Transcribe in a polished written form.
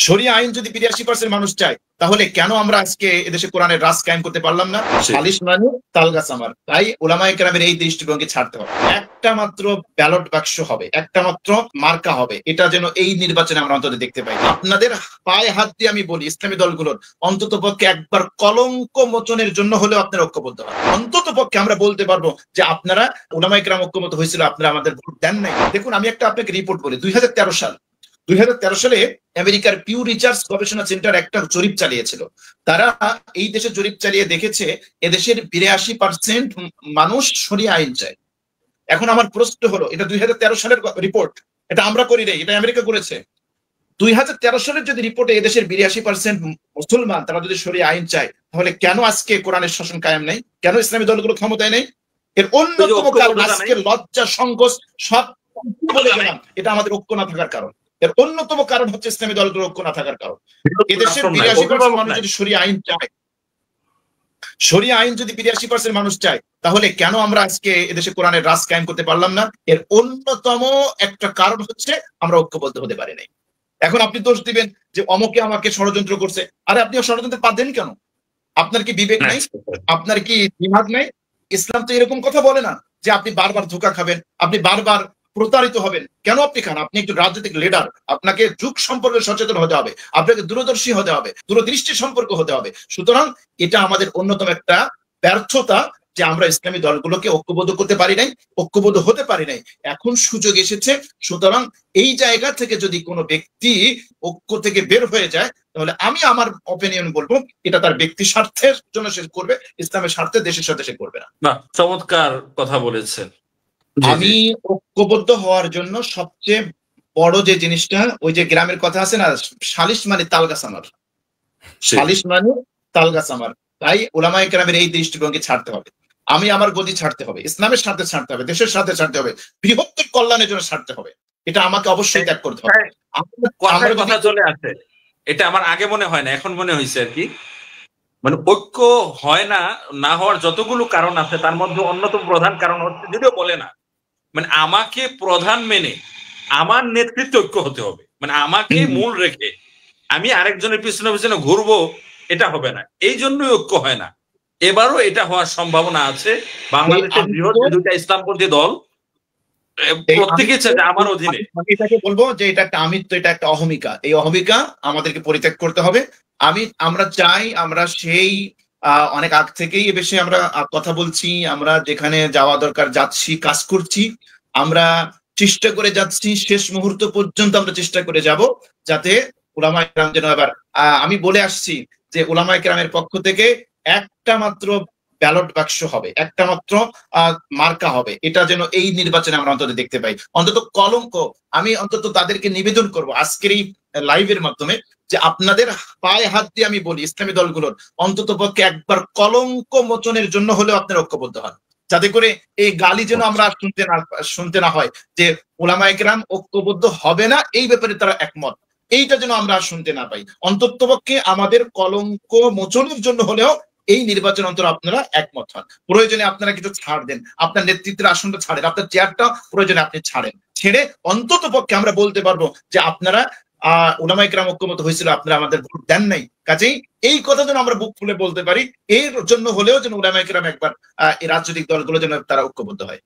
শরিয়া আইন যদি ৮২% মানুষ চায়, তাহলে কেন আমরা আজকে এদেশে কোরআনের রাজ কায়েম করতে পারলাম না? সালিশ মানে তালগাছ আমার। তাই উলামায়ে কেরামের এই দৃষ্টিভঙ্গি ছাড়তে হবে। একটা মাত্র ব্যালট বাক্স হবে, একটা মাত্র মার্কা হবে, এটা যেন এই নির্বাচনে আমরা অন্তত দেখতে পাই। আপনাদের পায়ে হাত দিয়ে আমি বলি, ইসলামী দলগুলোর অন্তত পক্ষে একবার কলঙ্ক মোচনের জন্য হলেও আপনারা ঐক্যবদ্ধ হন। অন্তত পক্ষে আমরা বলতে পারবো যে আপনারা উলামায়ে কেরাম ঐক্যমত হয়েছিল, আপনারা আমাদের ভোট দেন নাই। দেখুন, আমি একটা আপনাকে রিপোর্ট বলি। 2013 সালে আমেরিকার পিউ রিসার্চ গবেষণা সেন্টার একটা জরিপ চালিয়েছিল। তারা এই দেশে জরিপ চালিয়ে দেখেছে এদেশের ৮২% মানুষ শরিয়া আইন চায়। এখন আমার প্রশ্ন হলো, এটা 2013 সালের রিপোর্ট, এটা আমরা করি নাই, এটা আমেরিকা করেছে। 2013 সালের যদি রিপোর্টে এদেশের ৮২% মুসলমান তারা যদি শরিয়া আইন চায়, তাহলে কেন আজকে কোরআনের শাসন কায়েম নাই? কেন ইসলামী দলগুলো ক্ষমতায় নেই? এর অন্যতম কারণ আজকে লজ্জা সংকোচ সব বলে গেলাম, এটা আমাদের ঐক্য না থাকার কারণ। এর অন্যতম কারণ হচ্ছে ইসলামী দলগুলোর ঐক্য না থাকার কারণ। এদেশের ৮২% মানুষ যদি শরিয়া আইন চায়, শরিয়া আইন যদি ৮২% মানুষ চায়, তাহলে কেন আমরা আজকে এদেশে কোরআনের রাজ কায়েম করতে পারলাম না? এর অন্যতম একটা কারণ হচ্ছে আমরা ঐক্যবদ্ধ হতে পারি নাই। এখন আপনি দোষ দিবেন যে অমকে আমাকে ষড়যন্ত্র করছে। আরে আপনি ষড়যন্ত্রে পা দেন কেন? আপনার কি বিবেক নাই? আপনার কি দিমাগ নাই? ইসলাম তো এরকম কথা বলে না যে আপনি বারবার ধোঁকা খাবেন, আপনি বারবার প্রতারিত হবেন। কেন আপনি খান? আপনি একটু রাজনৈতিক লিডার, আপনাকে যুগ সম্পর্কে সচেতন হতে হবে, আপনাকে দূরদর্শী হতে হবে, দূরদৃষ্টি সম্পর্ক হতে হবে। সুতরাং এটা আমাদের অন্যতম একটা ব্যর্থতা যে আমরা ইসলামী দলগুলোকে ঐক্যবদ্ধ করতে পারি নাই, ঐক্যবদ্ধ হতে পারি নাই। এখন সুযোগ এসেছে। সুতরাং এই জায়গা থেকে যদি কোনো ব্যক্তি ঐক্য থেকে বের হয়ে যায়, তাহলে আমি আমার অপিনিয়ন বলবো এটা তার ব্যক্তি স্বার্থের জন্য সে করবে, ইসলামের স্বার্থে দেশের সাথে সে করবে না। চমৎকার কথা বলেছেন। আমি ঐক্যবদ্ধ হওয়ার জন্য সবচেয়ে বড় যে জিনিসটা, ওই যে গ্রামের কথা আছে না, সালিশ মানে তালগাছ আমার, সালিশ মানে তালগাছ আমার। তাই উলামায়ে কেরামের এই দৃষ্টিভঙ্গি ছাড়তে হবে। আমি আমার গদি ছাড়তে হবে, ইসলামের সাথে ছাড়তে হবে, দেশের সাথে ছাড়তে হবে, বৃহত্তর কল্যাণের জন্য ছাড়তে হবে। এটা আমাকে অবশ্যই ত্যাগ করতে হবে। আমার কথা চলে আসে, এটা আমার আগে মনে হয় না, এখন মনে হয়েছে আর কি। মানে ঐক্য হয় না, না হওয়ার যতগুলো কারণ আছে তার মধ্যে অন্যতম প্রধান কারণ হচ্ছে, যদিও বলে না, মানে আমাকে প্রধান মেনে আমার নেতৃত্ব ঐক্য হতে হবে। মানে আমাকে মূল রেখে আমি আরেকজনের পিছনে পিছনে ঘুরবো, এটা হবে না। এই জন্যই ঐক্য হয় না। এবারও এটা হওয়ার সম্ভাবনা আছে। বাংলাদেশের বৃহৎ দুইটা ইসলামপন্থী দল প্রত্যেকে চায় আমার অধীনে। আমি এটাকে বলবো যে এটা একটা আমিত্ব, এটা একটা অহমিকা। এই অহমিকা আমাদেরকে পরিত্যাগ করতে হবে। আমরা চাই, আমরা সেই অনেক আগ থেকেই এ বিষয়ে আমরা কথা বলছি, আমরা যেখানে যাওয়া দরকার যাচ্ছি, কাজ করছি, আমরা চেষ্টা করে যাচ্ছি, শেষ মুহূর্ত পর্যন্ত আমরা চেষ্টা করে যাব যাতে উলামায়ে কেরাম যেন এবার, আমি বলে আসছি যে উলামায়ে কেরামের পক্ষ থেকে একটা মাত্র ব্যালট বাক্স হবে, একটা মাত্র মার্কা হবে, এটা যেন এই নির্বাচনে আমরা অন্তত দেখতে পাই। অন্তত কলঙ্ক, আমি অন্তত তাদেরকে নিবেদন করব আজকের এই লাইভের মাধ্যমে যে আপনাদের পায়ে হাত দিয়ে আমি বলি, ইসলামী দলগুলোর অন্তত পক্ষে একবার কলঙ্ক মোচনের জন্য হলেও আপনারা ঐক্যবদ্ধ হন, যাতে করে এই গালি যেন আমরা শুনতে না হয় যে উলামায়ে কেরাম ঐক্যবদ্ধ হবে না, এই ব্যাপারে তারা একমত, এইটা যেন আমরা শুনতে না পাই। অন্তত পক্ষে আমাদের কলঙ্ক মোচনের জন্য হলেও এই নির্বাচন অন্তর আপনারা একমত হন। প্রয়োজনে আপনারা কিছু ছাড় দেন, আপনার নেতৃত্বের আসনটা ছাড়েন, আপনার চেয়ারটা প্রয়োজনে আপনি ছাড়েন, ছেড়ে অন্তত পক্ষে আমরা বলতে পারবো যে আপনারা উলামায়ে কেরাম ঐক্যমত হয়েছিল, আপনারা আমাদের ভোট দেন নাই। কাজেই এই কথা যেন আমরা বুক খুলে বলতে পারি, এর জন্য হলেও যেন উলামায়ে কেরাম একবার এই রাজনৈতিক দলগুলো যেন তারা ঐক্যবদ্ধ হয়।